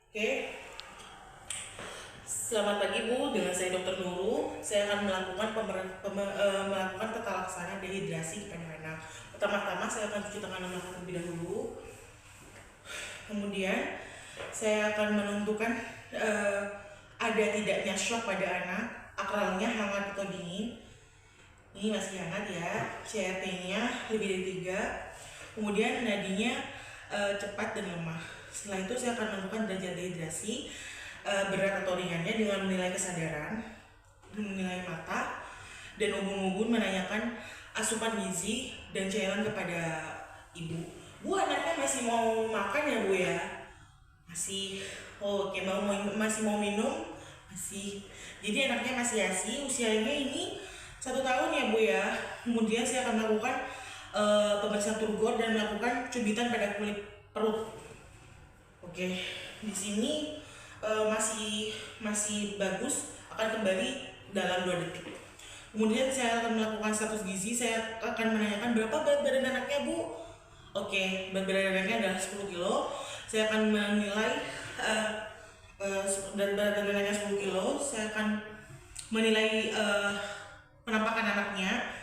Oke, selamat pagi Bu, dengan saya Dr. Nurul. Saya akan melakukan tata laksana dehidrasi kepada anak. Pertama-tama saya akan cuci tangan anak terlebih dahulu. Kemudian saya akan menentukan ada tidaknya shock pada anak, akralnya hangat atau dingin. Ini masih hangat ya, CRT-nya lebih dari 3. Kemudian nadinya cepat dan lemah. Setelah itu saya akan menentukan derajat dehidrasi, berat atau ringannya dengan menilai kesadaran, menilai mata, dan ubun-ubun menanyakan asupan gizi dan cairan kepada ibu. Bu, anaknya masih mau makan ya Bu ya? Masih. Oh, oke, masih mau minum? Masih. Jadi anaknya masih ASI, usianya ini 1 tahun ya Bu ya. Kemudian saya akan melakukan pemeriksaan turgor dan melakukan cubitan pada kulit perut. Oke, di sini masih bagus, akan kembali dalam 2 detik. Kemudian saya akan melakukan status gizi, saya akan menanyakan berapa berat badan anaknya Bu. Oke, berat badan anaknya adalah 10 kilo. Saya akan menilai berat badan anaknya 10 kilo. Saya akan menilai penampakan anaknya.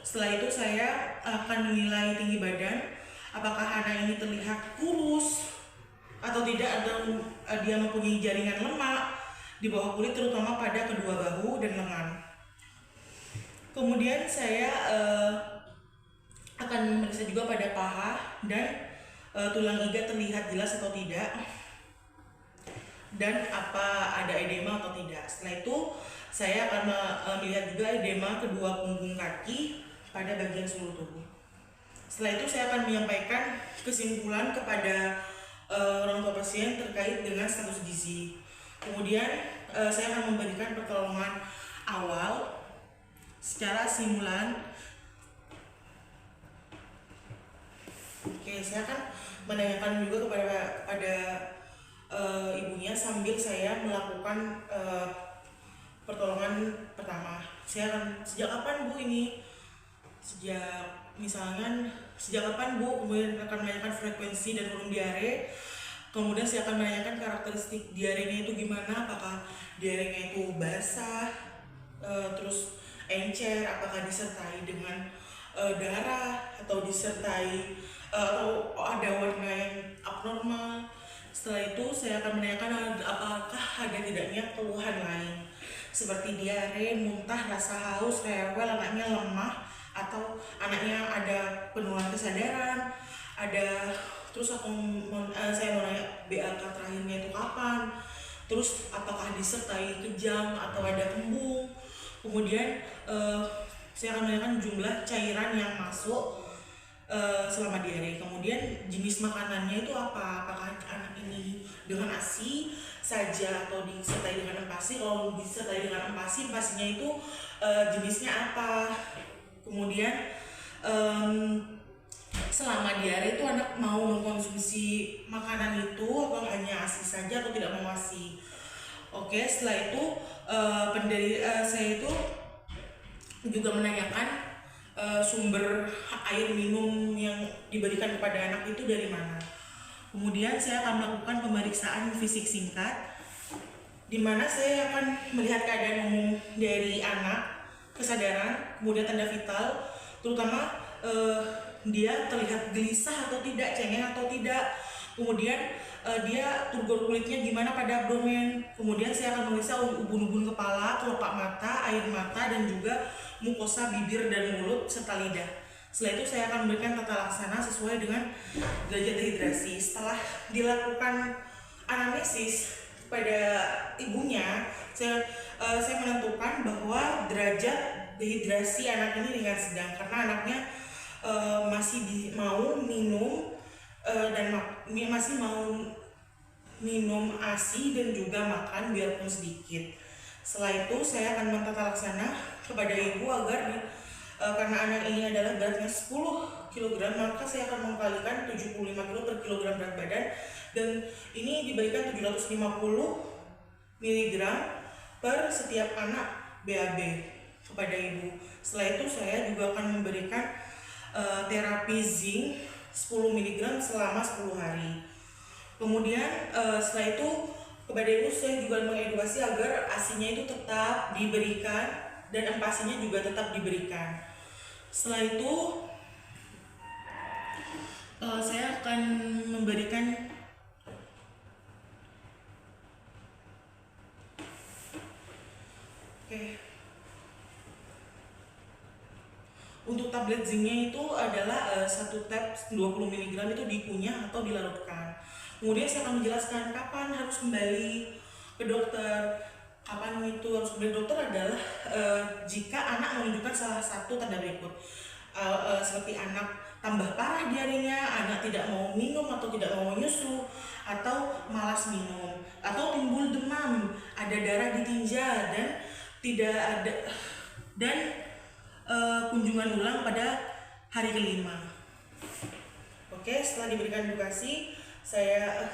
Setelah itu saya akan menilai tinggi badan, apakah anak ini terlihat kurus atau tidak, atau dia mempunyai jaringan lemak di bawah kulit, terutama pada kedua bahu dan lengan. Kemudian saya akan memeriksa juga pada paha dan tulang iga terlihat jelas atau tidak, dan apa ada edema atau tidak. Setelah itu saya akan melihat juga edema kedua punggung kaki pada bagian seluruh tubuh. Setelah itu saya akan menyampaikan kesimpulan kepada orang tua pasien terkait dengan status gizi. Kemudian saya akan memberikan pertolongan awal secara simulan. Oke, saya akan menanyakan juga kepada ibunya sambil saya melakukan pertolongan pertama. Saya akan, sejak kapan Bu ini? Sejak kapan Bu? Kemudian akan menanyakan frekuensi dan volume diare. Kemudian saya akan menanyakan karakteristik diarenya itu gimana, apakah diarenya itu basah, terus encer, apakah disertai dengan darah, atau disertai atau ada warna yang abnormal. Setelah itu saya akan menanyakan apakah ada tidaknya keluhan lain seperti diare, muntah, rasa haus, rewel, anaknya lemah, atau anaknya ada penurunan kesadaran, terus saya mau nanya BAK terakhirnya itu kapan, terus apakah disertai kejang atau ada kembung. Kemudian saya akan menanyakan jumlah cairan yang masuk selama diare. Kemudian jenis makanannya itu apa, apakah anak ini dengan ASI saja atau disertai dengan empasi. Kalau disertai dengan empasi, empasinya itu jenisnya apa. Kemudian selama diare itu anak mau mengkonsumsi makanan itu atau hanya ASI saja atau tidak mau ASI. Oke, setelah itu saya itu juga menanyakan sumber air minum yang diberikan kepada anak itu dari mana. Kemudian saya akan melakukan pemeriksaan fisik singkat, di mana saya akan melihat keadaan umum dari anak, kesadaran, kemudian tanda vital, terutama dia terlihat gelisah atau tidak, cengeng atau tidak. Kemudian dia turgor kulitnya gimana pada abdomen. Kemudian saya akan memeriksa ubun-ubun kepala, kelopak mata, air mata, dan juga mukosa bibir dan mulut serta lidah. Setelah itu saya akan memberikan tata laksana sesuai dengan derajat dehidrasi. Setelah dilakukan anamnesis pada ibunya, saya menentukan bahwa derajat dehidrasi anak ini ringan sedang, karena anaknya masih mau minum dan masih mau minum ASI dan juga makan biarpun sedikit. Setelah itu saya akan mentata laksana kepada ibu agar karena anak ini adalah beratnya 10 kg, maka saya akan mengkalikan 75 kg per kilogram berat badan, dan ini diberikan 750 mg per setiap anak BAB kepada ibu. Setelah itu saya juga akan memberikan terapi zinc 10 mg selama 10 hari. Kemudian setelah itu kepada ibu saya juga mengedukasi agar ASI-nya itu tetap diberikan dan empasinya juga tetap diberikan. Setelah itu saya akan memberikan untuk tablet zincnya itu adalah satu tab 20 mg itu dikunyah atau dilarutkan. Kemudian saya akan menjelaskan kapan harus kembali ke dokter. Kapan itu harus kembali ke dokter adalah jika anak menunjukkan salah satu tanda berikut. Seperti anak tambah parah diarenya, anak tidak mau minum atau tidak mau menyusu, atau malas minum, atau timbul demam, ada darah di tinja dan tidak ada dan kunjungan ulang pada hari kelima. Oke, setelah diberikan edukasi, saya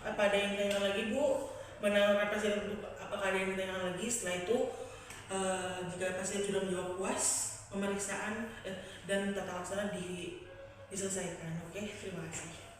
apa ada yang ditanyakan lagi Bu? Menawarkan pasien untuk apakah ada yang ditanyakan lagi? Setelah itu jika pasien sudah menjawab puas, pemeriksaan dan tata laksana diselesaikan. Oke, terima kasih.